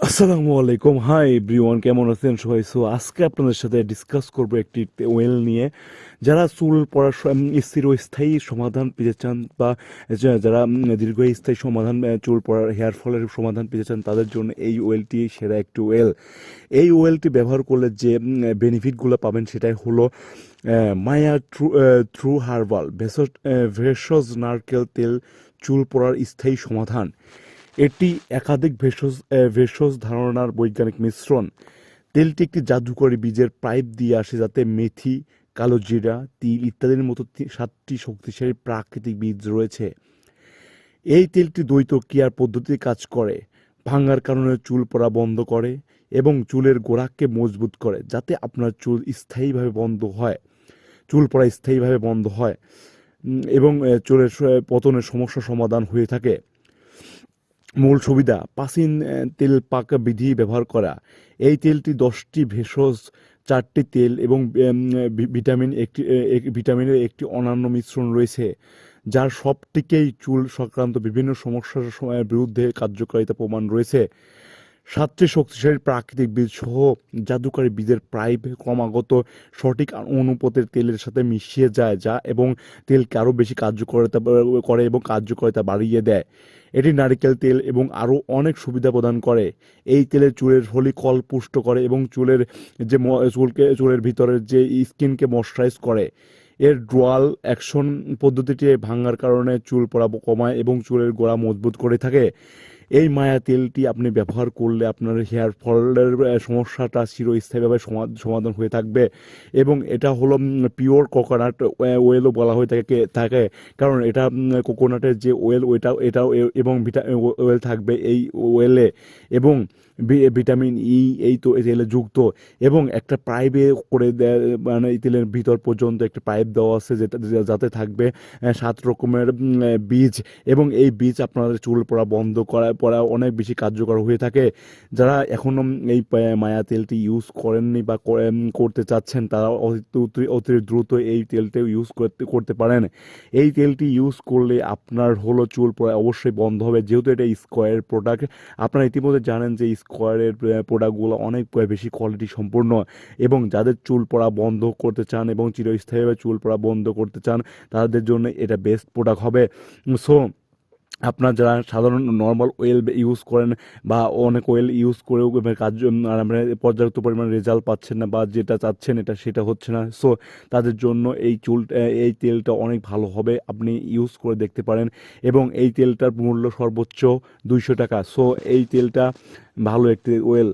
আসসালামু আলাইকুম, hi everyone, কেমন আছেন সবাই? আজকে আপনাদের সাথে ডিসকাস করব একটি ওয়েল নিয়ে। যারা চুল পড়ার চিরস্থায়ী সমাধান পেতে চান বা যারা দীর্ঘস্থায়ী সমাধান, চুল পড়ার হেয়ার ফলের সমাধান পেতে চান, তাদের জন্য এই ওয়েলটি সেরা একটি ওয়েল। এই ওয়েলটি ব্যবহার করলে যে বেনিফিটগুলো পাবেন সেটাই হলো মায়া ট্রু হার্বাল ভেষজ নারকেল তেল, চুল পড়ার স্থায়ী সমাধান। এটি একাধিক ভেষজ ধারণার বৈজ্ঞানিক মিশ্রণ। তেলটি একটি জাদুকরী বীজের পাইপ দিয়ে আসে, যাতে মেথি, কালো জিরা, তিল ইত্যাদির মতো 7টি শক্তিশালী প্রাকৃতিক বীজ রয়েছে। এই তেলটি দ্বৈত ক্রিয়ার পদ্ধতিতে কাজ করে, ভাঙার কারণে চুল পড়া বন্ধ করে এবং চুলের গোড়াকে মজবুত করে, যাতে আপনার চুল স্থায়ীভাবে বন্ধ হয় চুল পড়া স্থায়ীভাবে বন্ধ হয় এবং চুলের পতনের সমস্যা সমাধান হয়ে থাকে। মূল সুবিধা: প্রাচীন তেল পাক বিধি ব্যবহার করা। এই তেলটি 10টি ভেষজ, 4টি তেল এবং ভিটামিনের একটি অনন্য মিশ্রণ রয়েছে, যার সবটিকেই চুল সংক্রান্ত বিভিন্ন সমস্যার বিরুদ্ধে কার্যকারিতা প্রমাণ রয়েছে। 7টি শক্তিশালী প্রাকৃতিক বীজ সহ জাদুকরী বীজের পাইপ ক্রমাগত সঠিক অনুপাতের তেলের সাথে মিশিয়ে যায়, যা এবং তেলকে আরও বেশি কার্যকারিতা করে এবং কার্যকারিতা বাড়িয়ে দেয়। এটি নারকেল তেল এবং আরও অনেক সুবিধা প্রদান করে। এই তেলের চুলের ফলিকল পুষ্ট করে এবং চুলের ভিতরের যে স্কিনকে ময়শ্চারাইজ করে। এর ডুয়াল অ্যাকশন পদ্ধতিটি ভাঙার কারণে চুল পড়া কমায় এবং চুলের গোড়া মজবুত করে থাকে। এই মায়া তেলটি আপনি ব্যবহার করলে আপনার হেয়ার ফলের সমস্যাটা চিরস্থায়ীভাবে সমাধান হয়ে থাকবে। এবং এটা হলো পিওর কোকোনাট ওয়েলও বলা হয়ে থাকে, কারণ এটা কোকোনাটের যে ওয়েল এটাও এবং ওয়েল থাকবে এই ওয়েলে, এবং ভিটামিন ই এই তো তেলে যুক্ত। এবং একটা পাইপে করে মানে এই তেলের ভিতর পর্যন্ত একটা পাইপ দেওয়া আছে, যাতে থাকবে 7 রকমের বীজ, এবং এই বীজ আপনাদের চুল পড়া বন্ধ পড়া অনেক বেশি কার্যকর হয়ে থাকে। যারা এখনও এই মায়া তেলটি ইউজ করেননি বা করতে চাচ্ছেন, তারা অতি দ্রুত এই তেলটা ইউজ করতে পারেন। এই তেলটি ইউজ করলে আপনার হলো চুল পড়া অবশ্যই বন্ধ হবে, যেহেতু এটা স্কোয়ারের প্রোডাক্ট। আপনারা ইতিমধ্যে জানেন যে স্কোয়ারের প্রোডাক্টগুলো অনেক বেশি কোয়ালিটি সম্পূর্ণ, এবং যাদের চুল পড়া বন্ধ করতে চান এবং চিরস্থায়ীভাবে চুল পড়া বন্ধ করতে চান, তাদের জন্য এটা বেস্ট প্রোডাক্ট হবে। সো আপনার যারা সাধারণ নর্মাল ওয়েল ইউজ করেন বা অনেক ওয়েল ইউজ করেও আপনারা পর্যাপ্ত পরিমাণে রেজাল্ট পাচ্ছেন না, বা যেটা চাচ্ছেন সেটা হচ্ছে না, সো তাদের জন্য এই তেলটা অনেক ভালো হবে, আপনি ইউজ করে দেখতে পারেন। এবং এই তেলটার মূল্য সর্বোচ্চ 200 টাকা। সো এই তেলটা ভালো একটি ওয়েল।